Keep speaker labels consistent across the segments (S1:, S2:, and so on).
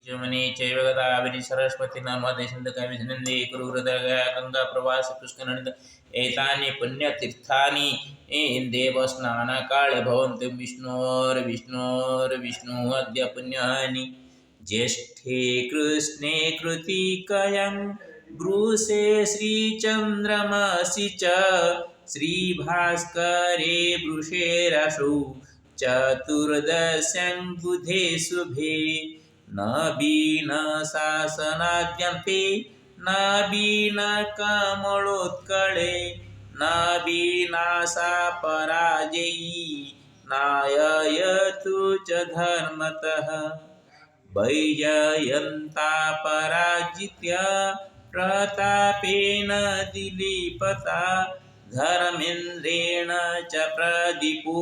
S1: जमनी चैव गोदावरी सरस्वती नर्मदे सिन्धु कावेरी नदी कुरुहृदया गंगा प्रवास पुष्करणी एतानि पुण्यतीर्थानि देवस्नानकाले भवन्ति। विष्णोर्विष्णुः अद्य पुण्यहानि ज्येष्ठे कृष्णे कृत्तिकायां वृषे श्रीचन्द्रमसि च श्रीभास्करे वृषेराशौ चतुर्दश्यां बुधे शुभे नवीन शासनाद्यन्ते नवीन कमलोत्कले नवीनाशा पराजयी नाययतु च धर्मतः वैजयन्ता पराजित्य प्रतापेन दिलीपता धर्मेन्द्रेण च प्रदीपो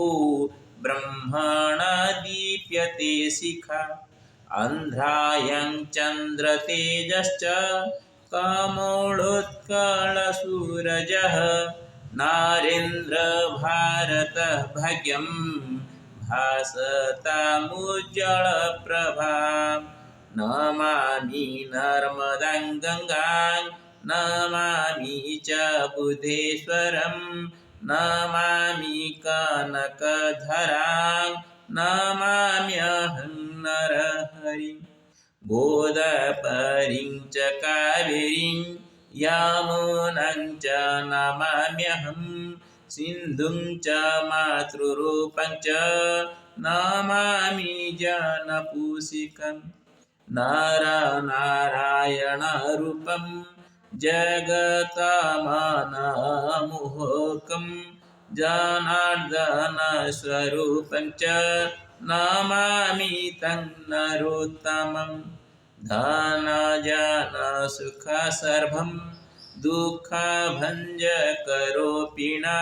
S1: ब्रह्मणा दीप्यते शिखा अन्ध्रायं चन्द्रतेजश्च कमलोत्कलसूरजः नारेन्द्रभारतः भाग्यं भासतामुज्ज्वलप्रभां नमामि नर्मदां गंगां नमामि च बुधेश्वरं नमामि कनकधरां नमाम्यहं नरहरिं गोदावरीं च कावेरीं यमुनां च नमाम्यहं सिन्धुं च मातृरूपं च नमामि जनपूषिकं नरनारायणरूपं जगतमनमोहकं जनार्दनस्वरूपं च नमामि तं नरोत्तमं धनजनसुखसर्वं दुःखभञ्जकरोपिणा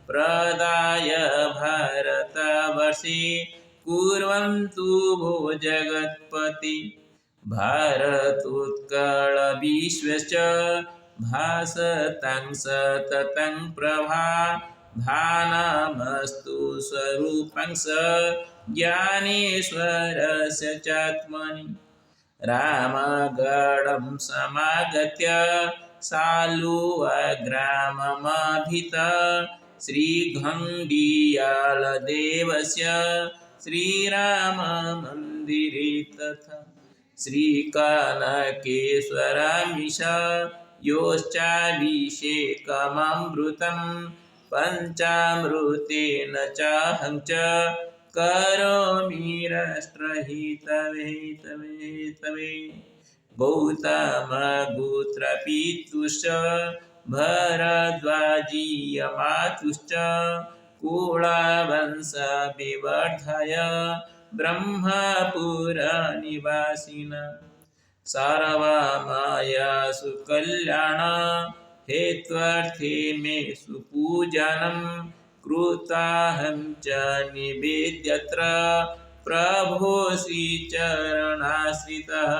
S1: प्रदाय भारतवर्षे कुर्वन्तु भो जगत्पति भारतोत्कलविश्वश्च भासतां सततं प्रभा भानमस्तु स्वरूपं स ज्ञानेश्वरस्य चात्मनि रामगडं समागत्य सालुवग्राममभित श्रीघण्डियालदेवस्य श्रीराममन्दिरे तथा श्रीकनकेश्वरमीश योश्चाभिषेकममृतं पञ्चामृतेन चाहं च करोमि राष्ट्रहितवे गौतमगोत्रपितुश्च भरद्वाजीयमातुश्च कुलवंशविवर्धय ब्रह्मपुरनिवासिनः सर्वमायासु कल्याण हेत्वर्थे मे सुपूजनं कृताहं च निवेद्यत्र प्रभो श्रीचरणाश्रितः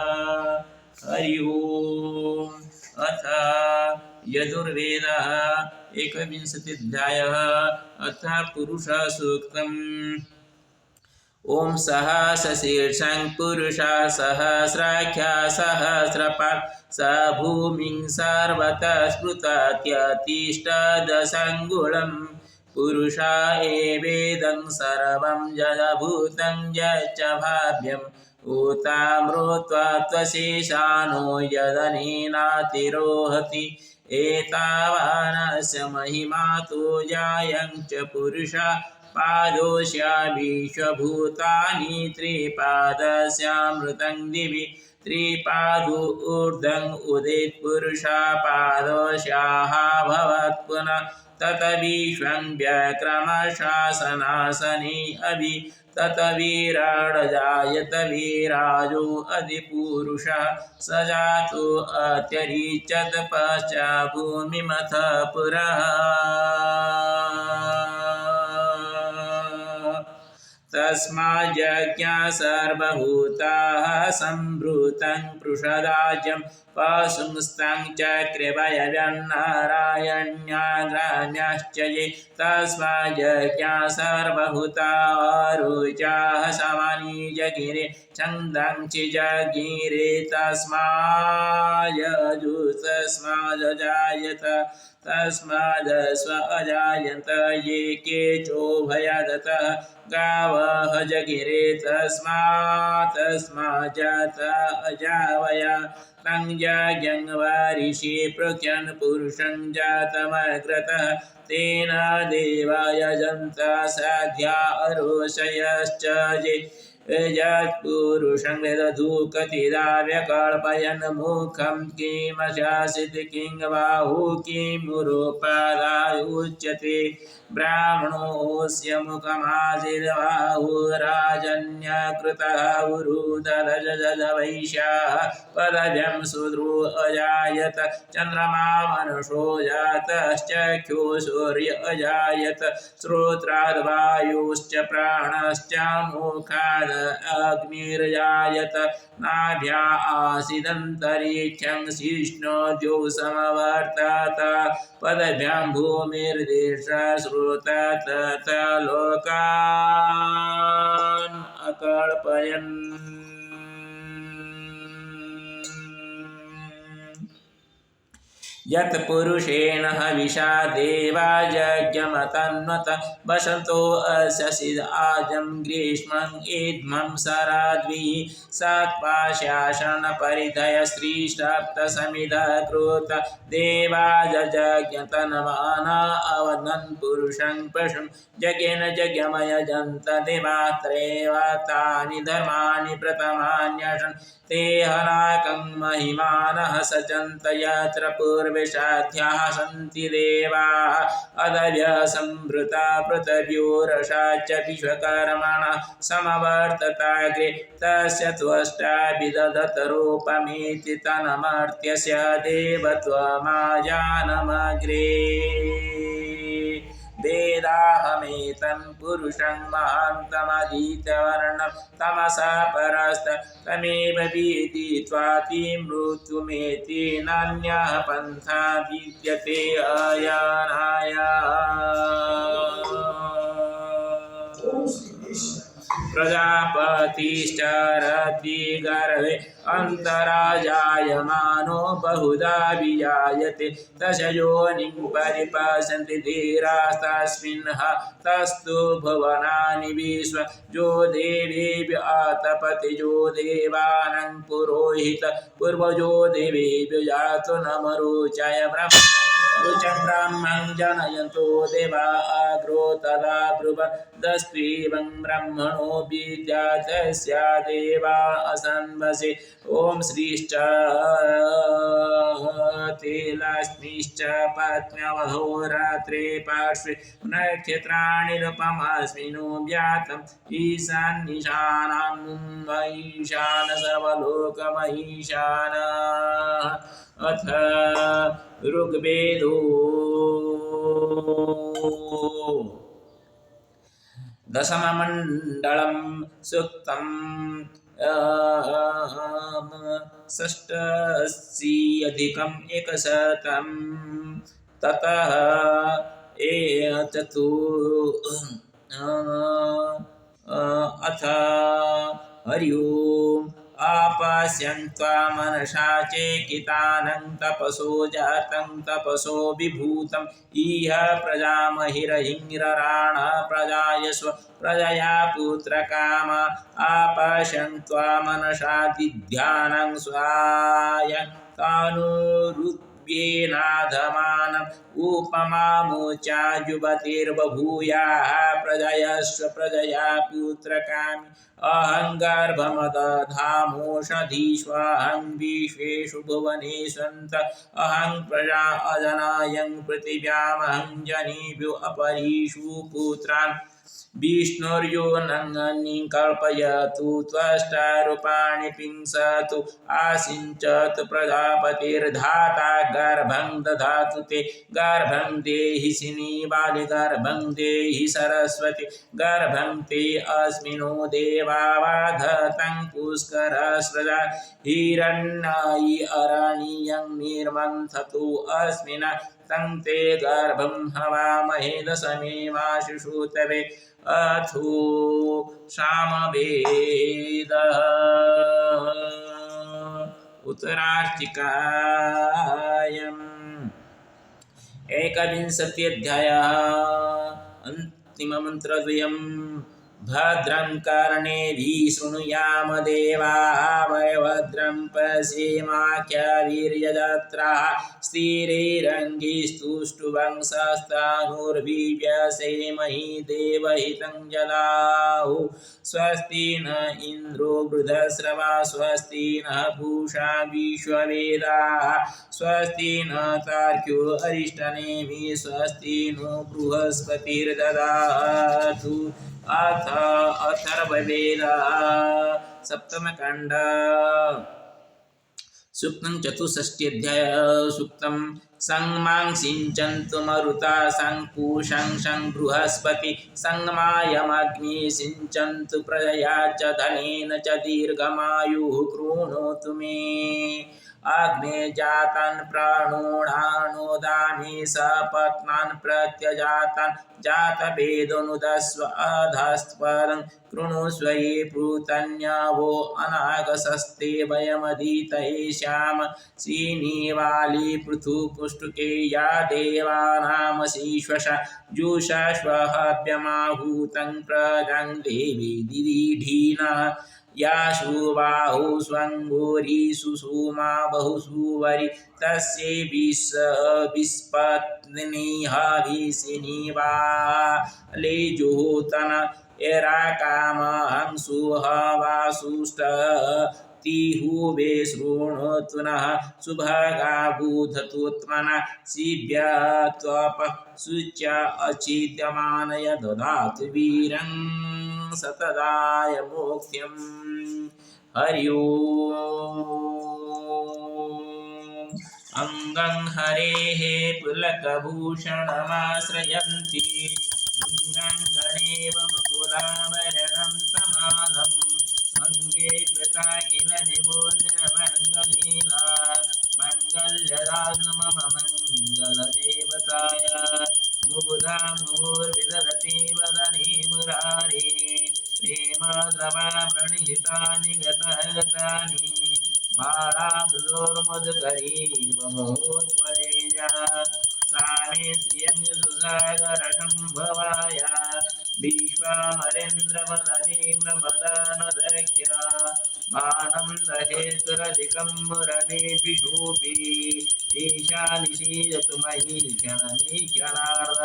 S1: हरि ओम्। अथ यजुर्वेदः एकविंशतिअध्यायः अथ पुरुषसूक्तम् ओम सहस्रशीर्षं पुरुषः सहस्राख्यः सहस्रपात् स भूमिं सर्वतः स्मृत्यातिष्ठदशङ्गुलं पुरुष एवेदं सर्वं जडभूतं यच्च भाव्यम् ऊतामृत्वात्वशेषानो यदनेनातिरोहति एतावानस्य महिमा तु जायं च पुरुषः पादोऽस्याविश्वभूतानि त्रिपादस्यामृतं दिवि त्रिपादो ऊर्ध्वं उदेत् पुरुषः पादोऽस्याः भवत् पुनः तत विश्वं व्यक्रमशासनासने अभि तत विराडजायत विराजो अधिपुरुषः स जातो अत्यरिच्यत पश्चात् भूमिमथ पुरः तस्माज्जज्ञा सर्वभूताः सम्भृतं पृषदाज्यं पशुंस्तं चक्रे वयव्यन्नारायण्याग्राम्यश्च ये तस्माज्जज्ञा सर्वभूतारुचाः समानी जगिरे छन्दं चिजगिरे तस्माज्जजायत तस्मादस्व अजायन्त ये केचोभयदतः गावः जगिरे तस्माज्जात अजावय तं यज्ञं वारिषि प्रख्यन् पुरुषं जातमग्रतः तेन देवा यजन्त साध्या अरोषयश्च ये यत्पुरुषं वेदधू कथिदा व्यकल्पयन् मुखं किमशासित किं बाहु किमुरुपादाय उच्यते ब्राह्मणोऽस्य मुखमासीद्बाहुराजन्यकृतः उरुदधजवैश्याः पदव्यं शूद्रो अजायत चन्द्रमा मनुषो जातश्चक्षुः सूर्य अजायत श्रोत्राद्वायुश्च प्राणश्च मुखाद् अग्निर्जायत नाभ्या आसीदन्तरिक्षं शिष्णोद्यो समवर्तत पदभ्यां भूमिर्देशः श्रुता तथा लोकान् अकल्पयन् यत् पुरुषेण हविषा देवा यज्ञमतन्वत वसन्तो अस्य आजं ग्रीष्मं ईद्मं शरद्भिः सत्पाशासनपरिधय स्त्रीसप्तसमिधः कृत देवा यज्ञतन्वाना अवदन् पुरुषं पशुं यज्ञेन यज्ञमयजन्त देवात्रैव तानि धर्माणि प्रथमान्यसन् ते हनाकं महिमानः सचन्त यत्र पूर्वसाध्याः सन्ति देवाः अदव्यसंभृता पृथिव्योरसा च विश्वकर्मणः समवर्तताग्रे तस्य त्वष्टा विदधत रूपमिति तन्मर्त्यस्य देवत्वमाजानमग्रे वेदाहमेतं पुरुषं महान्तमधीतवर्णं तमसा परस्त तमेव विदित्वाति मृत्युमेति नान्यः पन्था विद्यते अयनाय प्रजापतिश्चरति गर्भे अन्तराजायमानो बहुधा विजायते तस्य योनिं परिपश्यन्ति धीरास्तस्मिन्ह तस्तु भुवनानि विश्व जो देवेभ्य आतपतिजो देवानां पुरोहित पूर्वजो देवेभ्य जातो नमरुचाय रुचं ब्रह्मं जनयन्तो देवा अग्रो तदा ब्रुवदस्त्वेवं ब्रह्मणो विद्यातस्या देवा असन्वसे ॐ श्रीश्च तेलस्मिश्च पत्न्यवहोरात्रे पार्श्वे नक्षत्राणि रूपमस्मिनो व्यातम् ईशान्यशानां ईशान सर्वलोकमहीशानः अथ ऋग्वेदो दशममण्डलं सूक्तं षष्टशीत्यधिकम् एकशतं ततः अथ हरि ओम् आपश्यन्त्वा मनसा चेकितानं तपसो जातं तपसो विभूतं इह प्रजामहिरहिङ्गराण प्रजायस्व प्रजया पुत्रकामा आपश्यन्त्वा मनसा दिध्यानं स्वाय तानुरुद्येनाधमानम् उपमामुचा युवतिर्बभूयाः प्रजयस्व प्रजया पुत्रकामि अहं गर्भमदधामोषधीष्वहं विश्वेषु भुवनेष्वन्त अहं प्रजा अजनायं पृथिव्यामहं जनेभ्यो अपरीषु पुत्रान् विष्णुर्यो नङ्गनि कल्पयतु त्वष्टा रूपाणि पिंसतु आसिञ्चतु प्रजापतिर्धाता गर्भं दधातु ते गर्भं देहि सिनीबालि गर्भं देहि सरस्वती गर्भं ते अस्मिनो देवावाधतं पुष्करस्रजा हिरण्ययि अरणीयं निर्मन्थतु अस्मिन् तं ते गर्भं हवामहे दशमेवाशुषुतवे अथो सामवेदः उत्तरार्चिकायम् एकविंशत्यध्यायः अन्तिममन्त्रद्वयम् भद्रं कर्णेभिः शृणुयाम देवाः वयभद्रं पश्येमाख्यवीर्यजत्राः स्थिरैरङ्गिस्तुष्टुवंशस्तानुर्विव्यसेमहि देवहितं जलाहुः स्वस्ति न इन्द्रो वृधश्रवा स्वस्ति नः पूषा विश्ववेदाः स्वस्ति न तार्क्यो अरिष्टनेमिः स्वस्ति नो बृहस्पतिर्ददातु अथ अथर्ववेदः सप्तमकाण्ड सूक्तं चतुष्षष्ट्यध्याय सूक्तं संमां सिञ्चन्तु मरुता संपूषं सं बृहस्पति संमायमग्नि सिञ्चन्तु प्रजया च धनेन च दीर्घमायुः कृणोतु मे अग्ने जातान् प्राणोढानोदानि सपत्नान् प्रत्यजातान् जातभेदोनुदस्व अधस्पदं कृणुष्व ये पृतन्यवो अनागसस्ते वयमधीतये श्याम श्रीनिवाली पृथुपुष्टुके या देवानामशीश्वश जुषश्वहव्यमाहूतं प्रजं देवी दिदीढीनः यासु बाहु स्वङ्गोरीषु सुमा बहुसुवरि तस्यै विस्पत्निः विसिनिवा लेजुहोतन एराकामहंसुहवासुष्ट तिहुवे शृणोतु नः सुभगा बुधतुत्मना शिव्यत्वप शुच्य अचिद्यमानय ददातु वीरं सतदाय मोक्ष्यम् हरि ओम् अङ्गं हरेः पुलकभूषणमाश्रयन्ति भृङ्गाङ्गनेव मुकुलाभरणं तमालम् अङ्गे कृता किल निबोधिनमङ्गलीला मङ्गल्यदानं मम मङ्गलदेवताय मुबुधा मुहुर्विदधति वदने मुरारे प्रेमद्रवा प्रणिहितानि गतगतानि मालाधुरोर्मधुकरीव मुहूर्त्वरेया सामे श्रियङ्गसुसागरसम्भवाय विश्वामरेन्द्रमदनीम्रमदानदक्ष्य मानं दहेतुरधिकं मुरलीभिषूपी ईशानिशीयतु मयि क्षणमीक्षणार्ध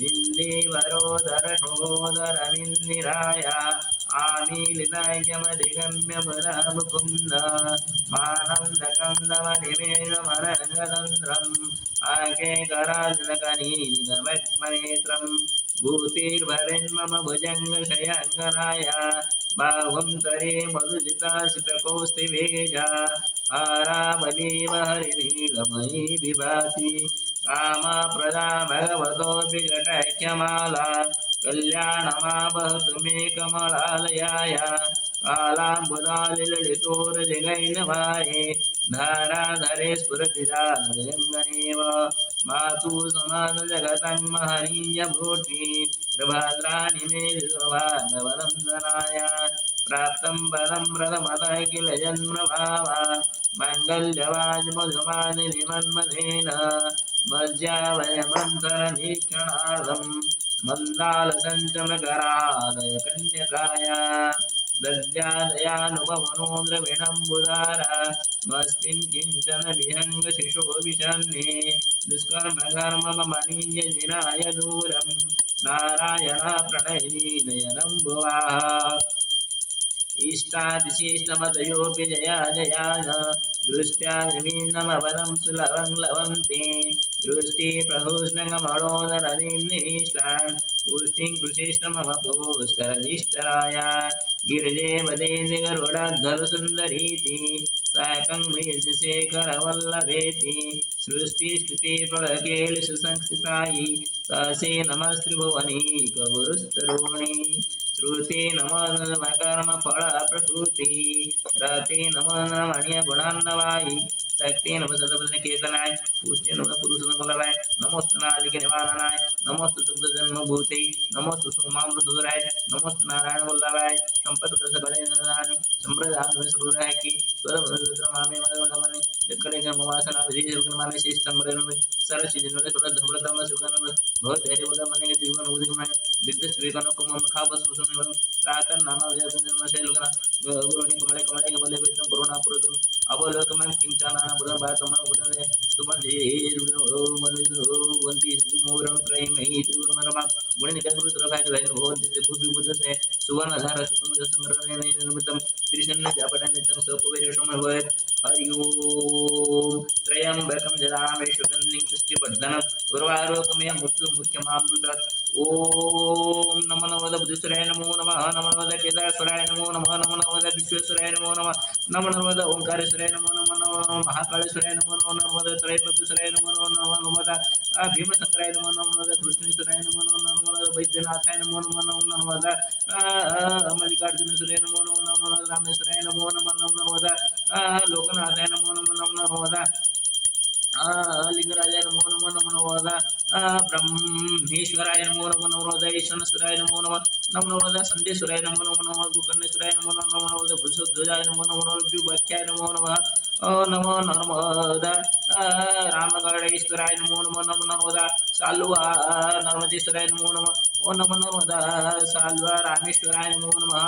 S1: निन्दीवरोदरशोदरमिन्निराय आमीलितायमधिगम्य मुकुन्द मानन्दकन्दमनिमेषमरङ्गतन्त्रम् आके कराजनकनीनिगमक्ष्मनेत्रं भूतिर्भरेन्मम भुजङ्गशयङ्गनाय बाहुं तरे मधुजिताशितकौस्तिवेजा आरावलीव हरिनीलमयी विभाति कामप्रदा भगवतो विकटैक्यमाला कल्याणमावहतु मे कमलालयाय कालाम्बुदालिललितोरजगैनवाये धाराधरे स्फुरति जागरङ्गनेव मातु समानजगतं महनीयमूर्ति प्रभाद्राणि मे भागवनन्दनाय प्राप्तं पदं व्रतमतः किल जन्मभावात् मङ्गल्यवाजमधुमानिनि मन्मथेन मज्जावयमन्तरनीक्षणार्थं मन्दालसञ्चमकरालय कन्यकाय दद्यादयानुभवनो द्रविणम्बुधारा मस्मिन् किञ्चन विहङ्गशिशो विशन्ने दुष्कर्मकर्ममनीयजिनाय दूरं नारायणः प्रणयिनी नयनं भुवाः इष्टादिशिष्टमतयोऽपि जया जयाय दृष्ट्या निर्मीनमवनं सुलभं लभन्ते दृष्टि प्रहुष्णङ्गमणोदरदीं निष्ठान् पुष्टिं कृषिष्टमम पुष्करदिष्टराय गिरिदेवदेति गरुडध्वरसुन्दरीति साकं शेखरवल्लभेति सृष्टिस्थितिप्रलयकेलिषु संस्थितायि तासे नमस्त्रिभुवनी कगुरुस्तरुणी श्रुति नमो कर्मफलप्रकृति रते नमो रमणीयगुणान्नवायि शक्ति नमः सतपदनिकेतनाय पुष्टि नमः पुरुषनमलवाय नमोस्तु नालिकनिवारणाय नमोस्तु दुग्धजन्मभूते नमोस्तु सोमामृतधराय नमोस्तु नारायणवल्लभाय सम्पत्प्रसगणेनानि सम्प्रदाय सर्वरायकी स्वरवरुद्रमामे मदवलमने जक्करेगमवासना विधिर्गमने शेषतमरेणुमे सरसिजनुरे सुरधृतम सुगनम भवधैर्यवलमने जीवन उदिगमने दिग्धस्वेकनकुमखावसुसुनिवं प्रातर्नामजयजन्मशैलगना गुरुणि कमले कमले कमले वेदं करुणापुरतं अवलोकमं किंचानापुरं भातमं उदने सुमधे वन्ति सुमूरं त्रयमहि त्रिगुणमरमा गुणनिकरुद्रभागलयं भवन्ति भूविबुधसे सुवर्णधार सुतुंजसंग्रहणेन निर्मितं त्रिशन्नजापटनितं सकुवेरशं भवेत् हरि ओम् त्र्यम्बकं जलामि सुगन्धिं पुष्टिवर्धनम् उर्वारोकमयं मुख्यमामृतात् ओम नमो नमः बुद्धेश्वराय नमो नमः नमो नमः केदारेश्वराय नमो नमः नमो नमः विश्वेश्वराय नमो नमः नमो नमः ओंकारेश्वराय नमो नमः नमः महाकालेश्वराय नमो नमः त्रैलोक्येश्वराय नमो नमः भीमशंकराय नमो नमः कृष्णेश्वराय नमो नमः वैद्यनाथाय नमो नमः मल्लिकार्जुनेश्वराय नमो नमः रामेश्वराय नमो नमः लोकनाथाय नमो नमः लिंगराजाय नमो नमः ब्रह्मेश्वराय नमो नमः ईश्वरेश्वराय नमो नमः संदेश्वराय नमो नमः गोकर्णेश्वराय नमो नमः भूषध्वजाय नमो नमः व्यूवाख्याय नमो नमः नमो नर्मदा रामगणेश्वराय नमो नमः साल्वा नर्मदेश्वराय नमो नमः ओम नमो नर्मदा साल्वा रामेश्वराय नमो नमः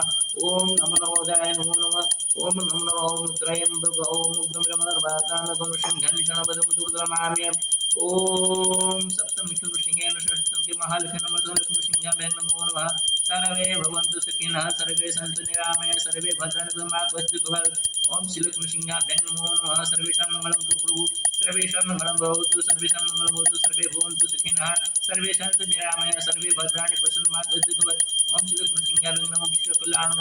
S1: ओम नमो नर्मदाय नमो नमः ओम नमो नमः त्रयंबक ओम उग्रमर्वाकानकं सिंहनिशनपदं दुर्गमाम्यं ओम सप्तम विष्णुसिंहेन षष्ठं महालक्ष्मी नमः लक्ष्मीसिंहाय नमो नमः सर्वे भवन्तु सुखिनः सर्वे सन्तु निरामयाः सर्वे भद्राणि मा क्वचित् ओम श्रीलक्ष्मीसिंहाय नमो नमः सर्वेषां मङ्गलं कुरु सर्वेषां मङ्गलं भवतु सर्वेषां मङ्गलं भवतु सर्वे भवन्तु सुखिनः सर्वे सन्तु निरामयाः सर्वे भद्राणि पश्यन्तु मा क्वचित् ओम श्रीलक्ष्मीसिंहाय नमः विश्वकल्याणं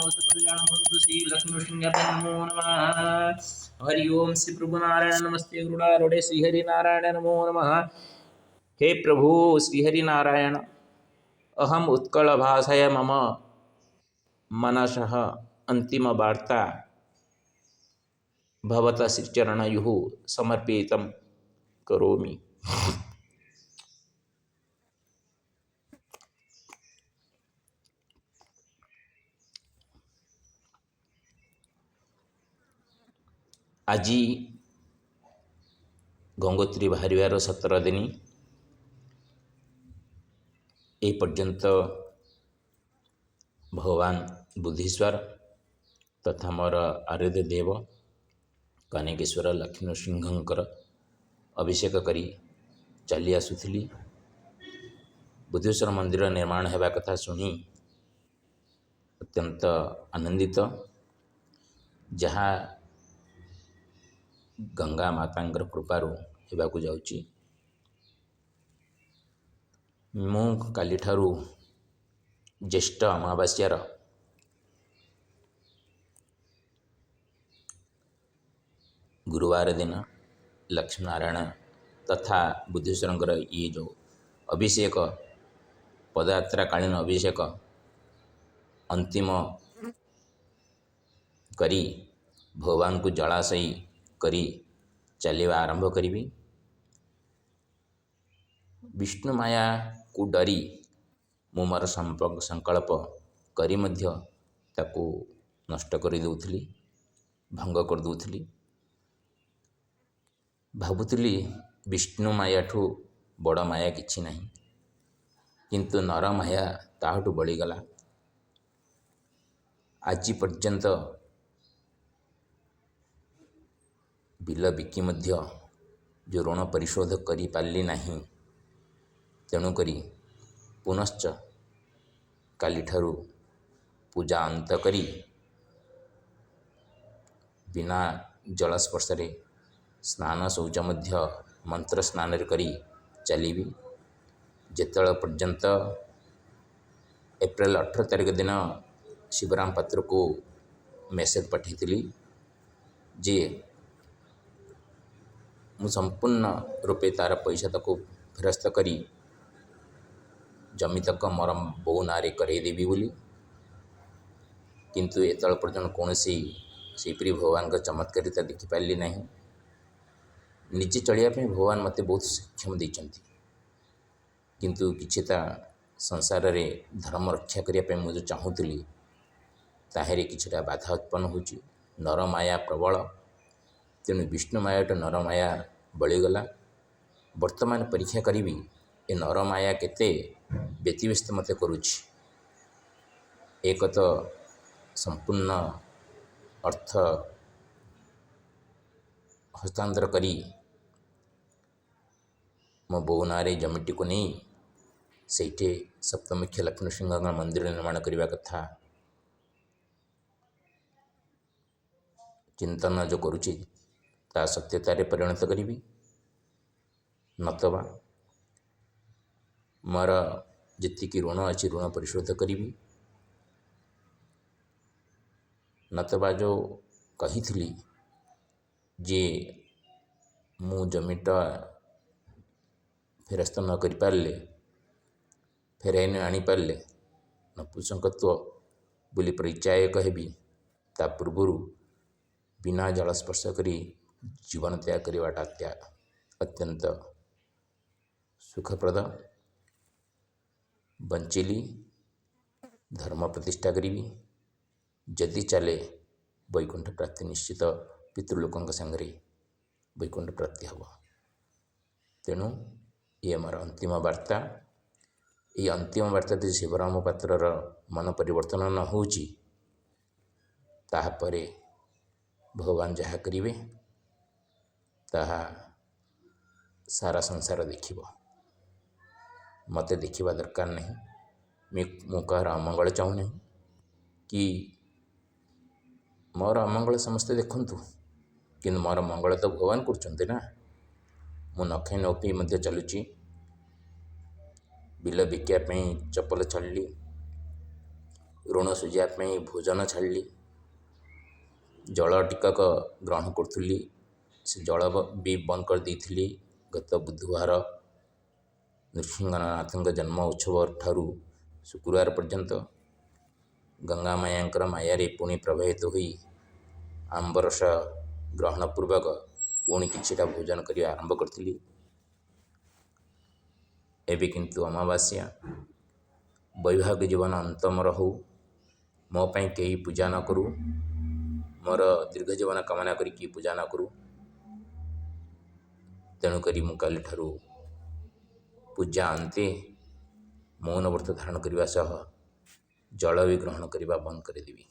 S1: भवतु श्रीलक्ष्मीसिंहाय नमो नमः हरि ओम श्री प्रभु नारायण नमस्ते गरुड़ारूढ़े श्री हरि नारायण नमो नमः। हे प्रभु श्री हरि नारायण अहम उत्कल भाषाया मम मनसः अंतिम वार्ता भवतः श्रीचरणयोः समर्पितं करोमि। আজি गंगोत्री बाहर 17 दिन ए पर्यंत भगवान बुद्धेश्वर तथा मोर आराध्य देव कनकेश्वर लक्ष्मी नृसिंहंकर अभिषेक करी चली आसुली। बुद्धेश्वर मंदिर निर्माण होगा कथा शुणी अत्यंत आनंदित। जहाँ गंगा मातांकर कृपारू होगाकू जाउची। मु काली ठारू ज्येष्ठ अमावास्यार गुरुवार दिन लक्ष्मीनारायण तथा बुद्धेश्वर ये जो अभिषेक पदयात्रा कालीन अभिषेक अंतिम करी भगवान को जलाशयी करी चलवा आरंभ करी। विष्णु माया को डरी मु मोर संकल्प करी मध्य ताकू नष्ट कर दूली भंग कर दूली। भावुली विष्णु माया ठू बड़ माया किछि नहीं, किंतु नर माया ताहटू बढ़ीगला। आज पर्यंत बिल बिकी मध्य जो ऋण परिशोध करी पारली नहीं, तेणुकरी पुनश्च काली ठारू पूजा अंत करी
S2: ବିନା ଜଳ ସ୍ପର୍ଶରେ ସ୍ନାନ ଶୌଚ ମଧ୍ୟ ମନ୍ତ୍ର ସ୍ନାନରେ କରି ଚାଲିବି। ଯେତେବେଳେ ପର୍ଯ୍ୟନ୍ତ ଏପ୍ରିଲ 18 ତାରିଖ ଦିନ ଶିବରାମ ପାତ୍ରକୁ ମେସେଜ ପଠାଇଥିଲି ଯେ ମୁଁ ସମ୍ପୂର୍ଣ୍ଣ ରୂପେ ତା'ର ପଇସା ତାକୁ ଫେରସ୍ତ କରି ଜମିତକ ମୋର ବୋଉ ନାଁରେ କରେଇଦେବି ବୋଲି। କିନ୍ତୁ ଏତେବେଳେ ପର୍ଯ୍ୟନ୍ତ କୌଣସି ସେହିପରି ଭଗବାନଙ୍କ ଚମତ୍କାରିତା ଦେଖିପାରିଲି ନାହିଁ। ନିଜେ ଚଳିବା ପାଇଁ ଭଗବାନ ମୋତେ ବହୁତ ସକ୍ଷମ ଦେଇଛନ୍ତି, କିନ୍ତୁ କିଛିଟା ସଂସାରରେ ଧର୍ମ ରକ୍ଷା କରିବା ପାଇଁ ମୁଁ ଯେଉଁ ଚାହୁଁଥିଲି ତାହାରେ କିଛିଟା ବାଧା ଉତ୍ପନ୍ନ ହେଉଛି। ନରମାୟା ପ୍ରବଳ, ତେଣୁ ବିଷ୍ଣୁମାୟାଠୁ ନରମାୟା ବଳିଗଲା। ବର୍ତ୍ତମାନ ପରୀକ୍ଷା କରିବି ଏ ନରମାୟା କେତେ ବ୍ୟତିବ୍ୟସ୍ତ ମୋତେ କରୁଛି। ଏକ ତ ସମ୍ପୂର୍ଣ୍ଣ ଅର୍ଥ ହସ୍ତାନ୍ତର କରି ମୋ ବୋଉ ନାଁରେ ଜମିଟିକୁ ନେଇ ସେଇଠି ସପ୍ତମୁଖ୍ୟ ଲକ୍ଷ୍ମୀନୃସିଂହଙ୍କ ମନ୍ଦିର ନିର୍ମାଣ କରିବା କଥା ଚିନ୍ତନ ଯେଉଁ କରୁଛି ତା ସତ୍ୟତାରେ ପରିଣତ କରିବି, ନତବା ମୋର ଯେତିକି ଋଣ ଅଛି ଋଣ ପରିଶୋଧ କରିବି, ନତବା ଯେଉଁ କହିଥିଲି ଯେ ମୁଁ ଜମିଟା ଫେରସ୍ତ ନ କରିପାରିଲେ, ଫେରାଇ ନ ଆଣିପାରିଲେ ନପୁଂସକତ୍ୱ ବୋଲି ପରିଚାୟକ ହେବି। ତା ପୂର୍ବରୁ ବିନା ଜଳ ସ୍ପର୍ଶ କରି ଜୀବନ ତ୍ୟାଗ କରିବାଟା ଅତ୍ୟନ୍ତ ସୁଖପ୍ରଦ। ବଞ୍ଚିଲି, ଧର୍ମ ପ୍ରତିଷ୍ଠା କରିବି, ଯଦି ଚାଲେ ବୈକୁଣ୍ଠ ପ୍ରାପ୍ତି ନିଶ୍ଚିତ, ପିତୃଲୋକଙ୍କ ସାଙ୍ଗରେ ବୈକୁଣ୍ଠ ପ୍ରାପ୍ତି ହେବ। ତେଣୁ ଇଏ ମୋର ଅନ୍ତିମ ବାର୍ତ୍ତା। ଏହି ଅନ୍ତିମ ବାର୍ତ୍ତା ଯଦି ଶିବରାମ ପାତ୍ରର ମନ ପରିବର୍ତ୍ତନ ନ ହେଉଛି, ତାହାପରେ ଭଗବାନ ଯାହା କରିବେ ତାହା ସାରା ସଂସାର ଦେଖିବ। ମୋତେ ଦେଖିବା ଦରକାର ନାହିଁ। ମୁଁ କାହାର ଅମଙ୍ଗଳ ଚାହୁଁନାହିଁ କି ମୋର ଅମଙ୍ଗଳ ସମସ୍ତେ ଦେଖନ୍ତୁ, କିନ୍ତୁ ମୋର ମଙ୍ଗଳ ତ ଭଗବାନ କରୁଛନ୍ତି ନା। ମୁଁ ନ ଖାଇ ନ ପିଇ ମଧ୍ୟ ଚାଲୁଛି। ବିଲ ବିକିବା ପାଇଁ ଚପଲ ଛାଡ଼ିଲି, ଋଣ ସୁଝିବା ପାଇଁ ଭୋଜନ ଛାଡ଼ିଲି, ଜଳ ଟିକକ ଗ୍ରହଣ କରୁଥିଲି, ସେ ଜଳ ବି ବନ୍ଦ କରିଦେଇଥିଲି। ଗତ ବୁଧବାର ନୃସିଂହନାଥଙ୍କ ଜନ୍ମ ଉତ୍ସବ ଠାରୁ ଶୁକ୍ରବାର ପର୍ଯ୍ୟନ୍ତ ଗଙ୍ଗା ମାୟାଙ୍କର ମାୟାରେ ପୁଣି ପ୍ରବାହିତ ହୋଇ ଆମ୍ବରସ ଗ୍ରହଣ ପୂର୍ବକ ପୁଣି କିଛିଟା ଭୋଜନ କରିବା ଆରମ୍ଭ କରିଥିଲି। ଏବେ କିନ୍ତୁ ଅମାବାସ୍ୟା, ବୈବାହିକ ଜୀବନ ଅନ୍ତ ମୋର ହଉ, ମୋ ପାଇଁ କେହି ପୂଜା ନ କରୁ, ମୋର ଦୀର୍ଘ ଜୀବନ କାମନା କରିକି ପୂଜା ନ କରୁ। ତେଣୁକରି ମୁଁ କାଲିଠାରୁ ପୂଜା ଅନ୍ତେ ମୌନ ବ୍ରତ ଧାରଣ କରିବା ସହ ଜଳ ବି ଗ୍ରହଣ କରିବା ବନ୍ଦ କରିଦେବି।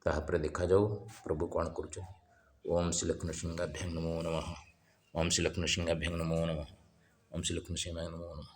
S2: ତାହାପରେ ଦେଖାଯାଉ ପ୍ରଭୁ କ'ଣ କରୁଛନ୍ତି। ଓମ୍ ଶ୍ରୀ ଲକ୍ଷ୍ମୀନୃସିଂହାଭ୍ୟାଂ ନମୋ ନମଃ। ଓମ୍ ଶ୍ରୀ ଲକ୍ଷ୍ମୀନୃସିଂହାଭ୍ୟାଂ ନମୋ ନମଃ। ଓମ୍ ଶ୍ରୀ ଲକ୍ଷ୍ମୀନୃସିଂହାଭ୍ୟାଂ ନମୋ ନମଃ।